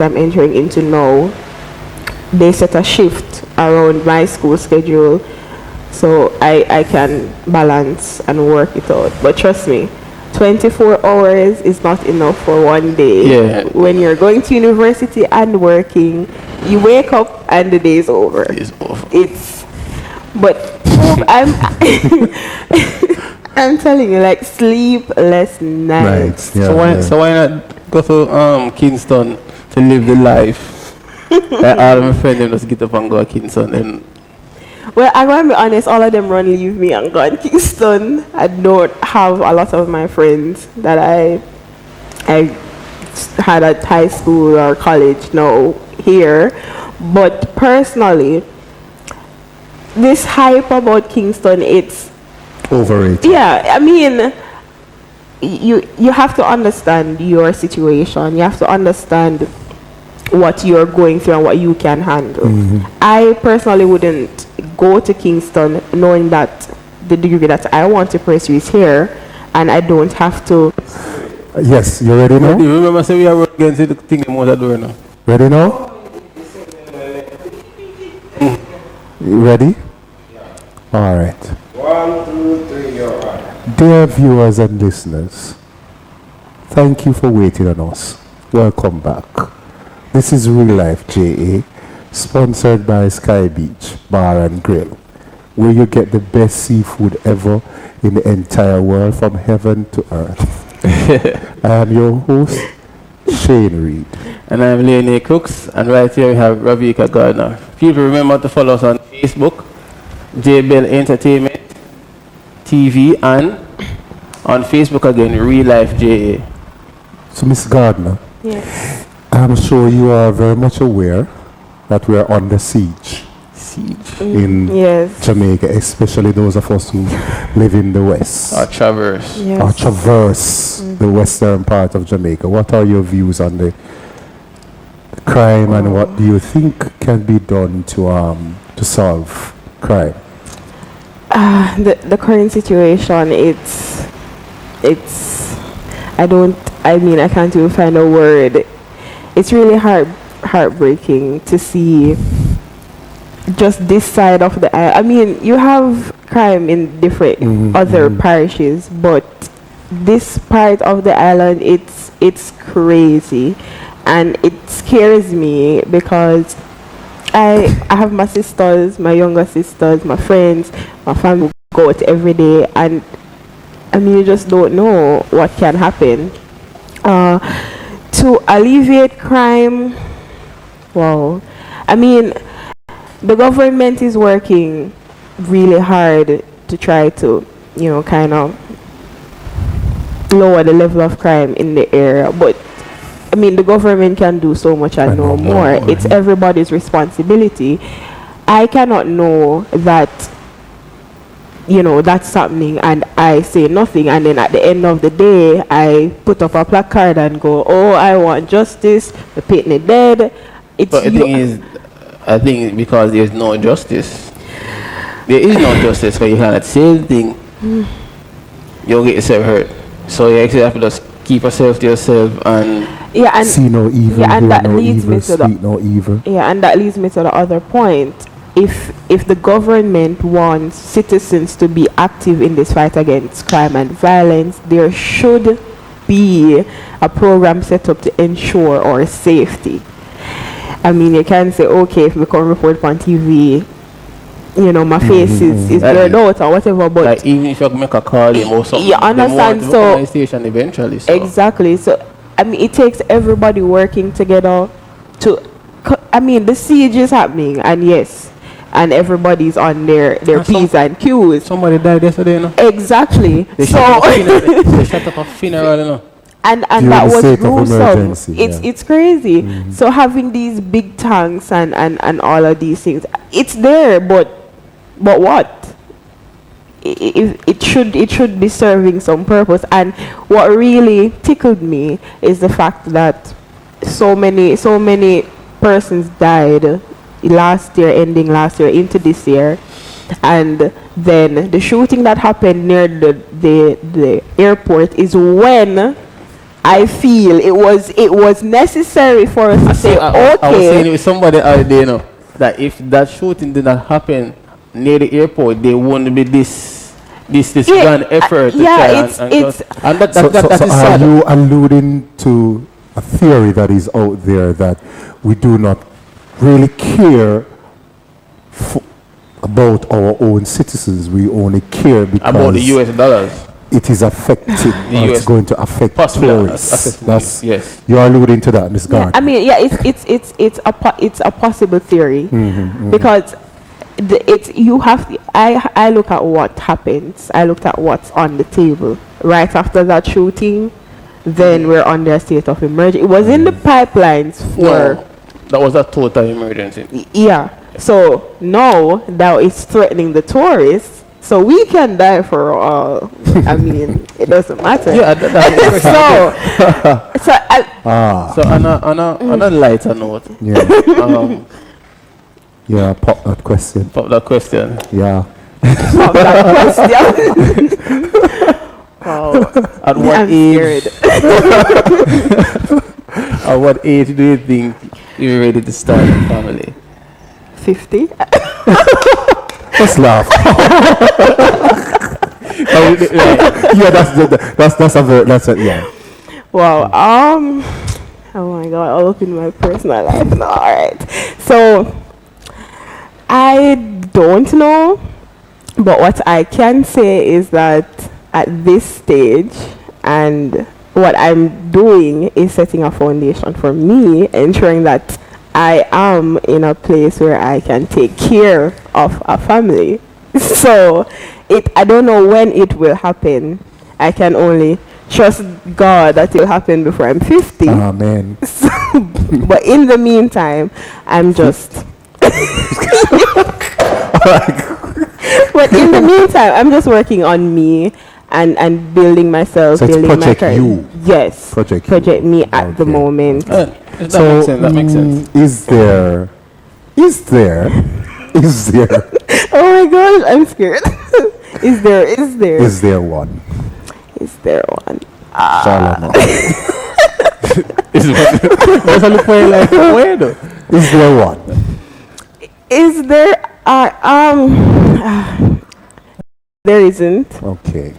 I'm entering into now, they set a shift around my school schedule so I can balance and work it out. But trust me, 24 hours is not enough for one day. Yeah. When you're going to university and working, you wake up and the day's over. It's over. But I'm I'm telling you, like sleepless nights. Right. Yeah, So why not go to Kingston to live the life? Like all my friends them just get up and go to Kingston and Well, I'm gonna be honest, all of them run leave me and gone Kingston. I don't have a lot of my friends that I had at high school or college now here. But personally, this hype about Kingston, it's Overrated. yeah, I mean, you have to understand your situation. You have to understand what you're going through and what you can handle. I personally wouldn't go to Kingston knowing that the degree that I want to pursue is here, and I don't have to. Yes, you ready now? you remember say we are working against the thing them was doing now. Ready now? You ready? All right. 1, 2, 3, you're on. Dear viewers and listeners, thank you for waiting on us. Welcome back. This is Real Life JA, sponsored by Sky Beach Bar and Grill, where you get the best seafood ever in the entire world, from heaven to earth. I am your host, Shane Reed. And I'm Leonie Cooks, and right here we have Ravika Gardner. People remember to follow us on Facebook, JBell Entertainment TV, and on Facebook again, Real Life JA. So, Miss Gardner, Yes. I'm sure you are very much aware that we are under siege in Yes. Jamaica, especially those of us who live in the West. Our Traverse. Yes. Or traverse the western part of Jamaica. What are your views on the crime, and what do you think can be done to solve crime? The current situation, it's I can't even find a word. It's really heartbreaking to see just this side of the island. I mean, you have crime in different other parishes, but this part of the island, it's crazy, and it scares me because I have my sisters, my younger sisters, my friends, my family go out every day, and I mean, you just don't know what can happen. To alleviate crime, wow. I mean, the government is working really hard to try to, kind of lower the level of crime in the area, but I mean, the government can do so much and no more. It's everybody's responsibility. I cannot know that, that's happening and I say nothing, and then at the end of the day, I put up a placard and go, oh, I want justice, the Pitney dead. But the thing is, I think because there's no justice. There is no justice, so you cannot say anything. You'll get yourself hurt. So you actually have to just keep yourself to yourself and see no evil, and hear that no leads evil, me to speak no evil. and that leads me to the other point. If the government wants citizens to be active in this fight against crime and violence, there should be a program set up to ensure our safety. I mean, you can say, okay, if we come report on TV, my face is blurred out or whatever, but like, even if you make a call or something, you understand, so station eventually. So. Exactly. So I mean, it takes everybody working together I mean, the siege is happening, and yes, and everybody's on their P's and Q's. Somebody died yesterday, Exactly. They shut up a funeral, And that was gruesome. It's crazy. So having these big tanks and all of these things, it's there, but what? It should be serving some purpose. And what really tickled me is the fact that so many persons died ending last year into this year, and then the shooting that happened near the airport is when I feel it was necessary for us to say, I was saying it okay, with somebody out there, that if that shooting did not happen near the airport, there wouldn't be this Yeah, grand effort to yeah, try it's- and it's- just, and that So is are sad. you alluding to a theory that is out there that we do not really care about our own citizens? We only care because About the US dollars. it is affecting, or it's US going to affect possibly tourists. affecting That's, yes. you're alluding to that, Ms. yeah, Gardner. I mean, yeah, it's a possible theory because you have to, I look at what happens. I looked at what's on the table right after that shooting. Then we're under a state of emergency. It was in the pipelines for. No, that was a total emergency. Yeah. So now that it's threatening the tourists, so we can die for all. I mean, it doesn't matter. Yeah, So so on a lighter note, Yeah, um, yeah, pop that question. pop that question. Yeah. pop that question. Wow. At what I'm age? scared. At what age do you think you're ready to start a family? 50. Just laugh. Yeah, that's a yeah. Wow. Oh my God. All up in my personal life. No, all right. So I don't know, but what I can say is that at this stage, and what I'm doing is setting a foundation for me, ensuring that I am in a place where I can take care of a family. So I don't know when it will happen. I can only trust God that it will happen before I'm 50. Amen. But in the meantime, I'm just. But in the meantime, I'm just working on me and building myself, So it's building my Project career. You. Yes. Project You. Me at the Okay. moment. That So, makes sense. That makes sense. Is there Oh my gosh, I'm scared. Is there one? is there one? Shalom. What's look for you like where though? Is there one? Is there there isn't. Okay.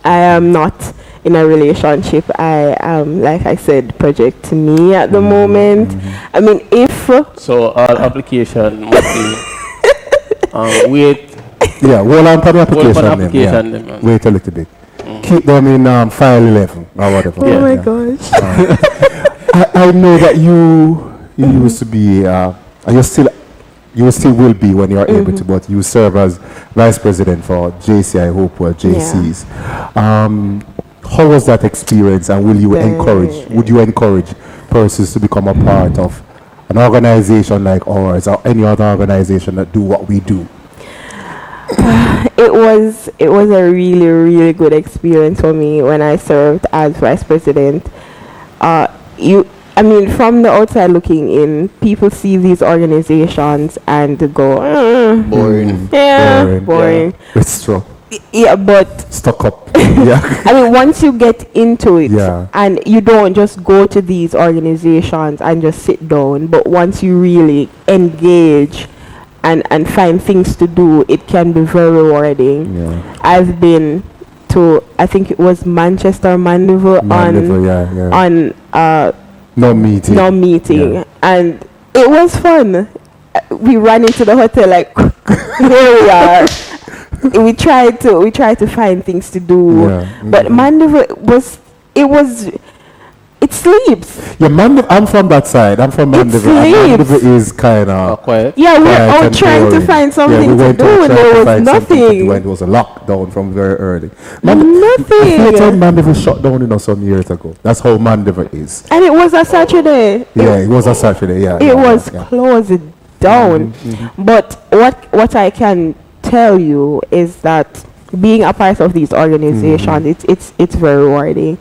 I am not in a relationship. I am, like I said, project me at the moment. I mean, if So our application must be wait. Yeah, hold on for the Hold on application. application Name, name, yeah. man. Wait a little bit. Keep them in file 11 or whatever. oh my Yeah. gosh. I know that you used to be, and you still will be when you're able to, but you serve as vice president for JCI Hopewell JCs. How was that experience, and would you encourage persons to become a part of an organization like ours or any other organization that do what we do? It was a really good experience for me when I served as vice president. I mean, from the outside looking in, people see these organizations and go, Boring. yeah, Boring. boring. It's true. Yeah, but Stuck up. Yeah. I mean, once you get into it, Yeah. and you don't just go to these organizations and just sit down, but once you really engage and find things to do, it can be very rewarding. Yeah. I've been to, I think it was Manchester, Mandeville, Mandeville, yeah. on No meeting. no meeting, Yeah. and it was fun. We ran into the hotel like here we are. We tried to find things to do, Yeah, but Mandeville it sleeps. Yeah, I'm from that side. I'm from Mandeville. And sleeps. Mandeville is kind of Quiet. Yeah, we were quiet out and trying to boring. find something we to went do, out and trying there to was find something to nothing. do, and it was a lockdown from very early. Nothing. I thought Mandeville shut down, some years ago. That's how Mandeville is. And it was a Saturday. Yeah, it was a Saturday. Yeah, It yeah, was yeah. closed down. But what I can tell you is that being a part of these organizations, it's very rewarding.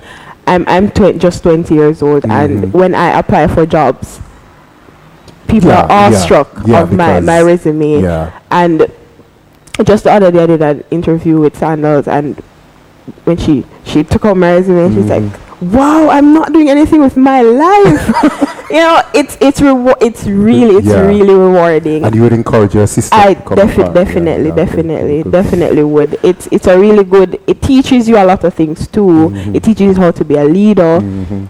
I'm just 20 years old, and when I apply for jobs, people Yeah, are awestruck yeah, of my because- resume. Yeah. And just the other day, I did an interview with Sandals, and when she took out my resume, and she's like, wow, I'm not doing anything with my life. You know, it's really Yeah. really rewarding. And you would encourage your sister I to come back. definitely, Yeah, definitely, good. definitely would. It's a really good. It teaches you a lot of things too. It teaches you how to be a leader,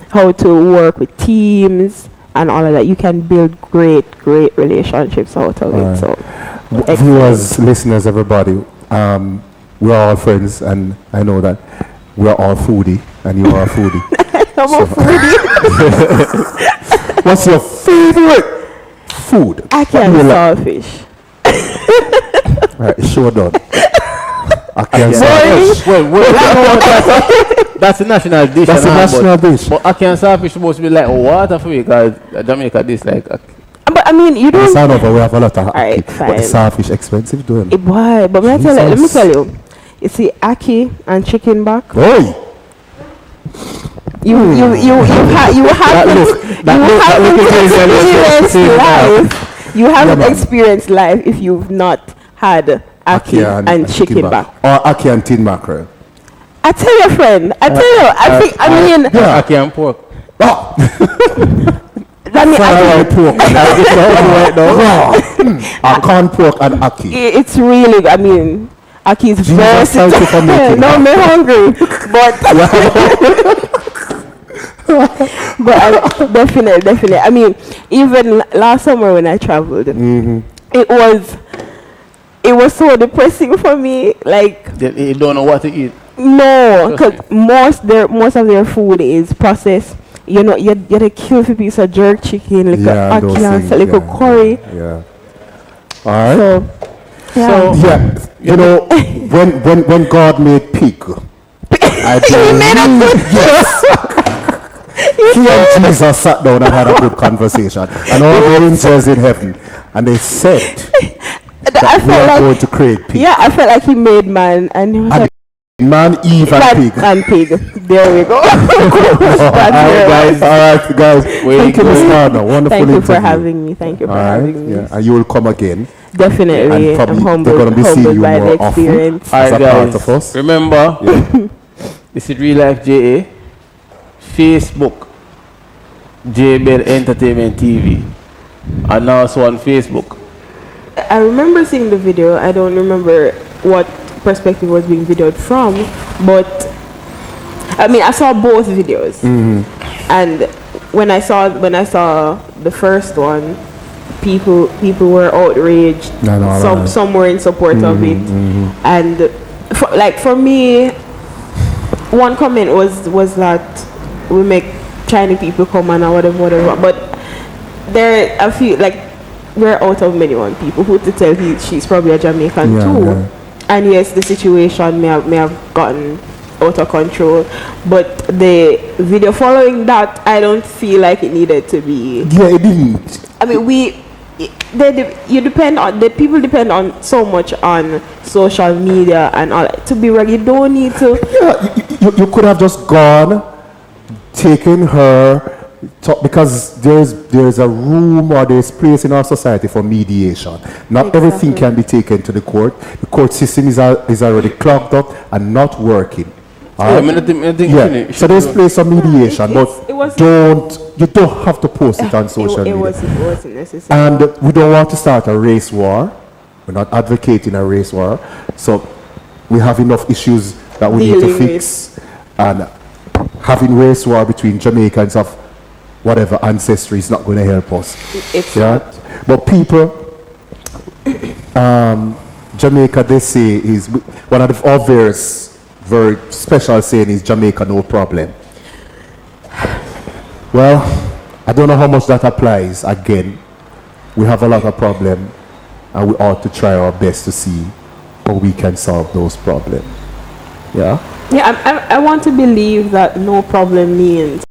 how to work with teams, and all of that. You can build great relationships out of it. So, Viewers, listeners, everybody, we're all friends, and I know that we're all foodie, and you are a foodie. I'm a foodie. What's your favorite food? I can't What do you like? saltfish. Right, sure done. I can't Boy. say. Wait, that's a national dish. That's a and all, national dish. But I can't saltfish supposed to be like water for me because Jamaica this like. But I mean, you don't. Sound over, we have a lot of Alright, but the fine. starfish expensive doing. Why? But let me Jesus. tell you. You see, ackee and chicken back. Oi! You have you haven't experienced life. You haven't man. experienced life if you've not had ackee and chicken back. Or ackee and tin mackerel. I tell your friend. I mean, Yeah. I can't pork. Oh, I mean, fried pork. I can't pork and ackee. it's really. I mean, ackee is Jesus, very thank you for making no, I'm hungry, but definitely. I mean, even last summer when I traveled, it was so depressing for me. Like, You don't know what to eat. no, Trust because most of their food is processed. You know, you had a kill for piece of jerk chicken, like a those ackee and things, like a yeah, curry. Yeah. All right. So, yeah. Yeah, you know, when God made pig, I believe, yes, he and Jesus sat down and had a good conversation, and all the angels in heaven, and they said I that we are felt going like, to create pig. yeah, I felt like he made man, and he was And like, Man, Eve, and pig. and pig. There we go. All right, guys. Thank you, Mr. Arno. Wonderful Thank you for interview. having me. Thank you for All right, having me. yeah, and you will come again. Definitely, And probably I'm they're gonna be seeing humbled you by more the often. experience. As a Alright, part guys, of us. remember, this is Real Life JA, Facebook, JBell Entertainment TV, and also on Facebook. I remember seeing the video. I don't remember what perspective was being videoed from, but I mean, I saw both videos, and when I saw the first one, people were outraged. Some were in support of it, and for me, one comment was that we make Chinese people come on or whatever. But there are a few, like, we're out of many people who to tell she's probably a Jamaican too. Yeah. And yes, the situation may have gotten out of control, but the video following that, I don't feel like it needed to be. Yeah, it didn't. I mean, the people depend on so much on social media and all to be right. You don't need to. Yeah, you could have just gone, taken her, because there's a room or there's place in our society for mediation. Not everything can be taken to the court. The court system is already clogged up and not working. I think Yeah, so there's place for mediation, but it was- you don't have to post it on social It media. wasn't necessary. And we don't want to start a race war. We're not advocating a race war. So we have enough issues that we need to Dealing fix. And having race war between Jamaicans of whatever ancestry is not going to help us. It's Yeah. not. But people, Jamaica, they say, is one of the obvious, very special saying is Jamaica no problem. Well, I don't know how much that applies. Again, we have a lot of problems, and we ought to try our best to see how we can solve those problems. Yeah. Yeah, I want to believe that no problem means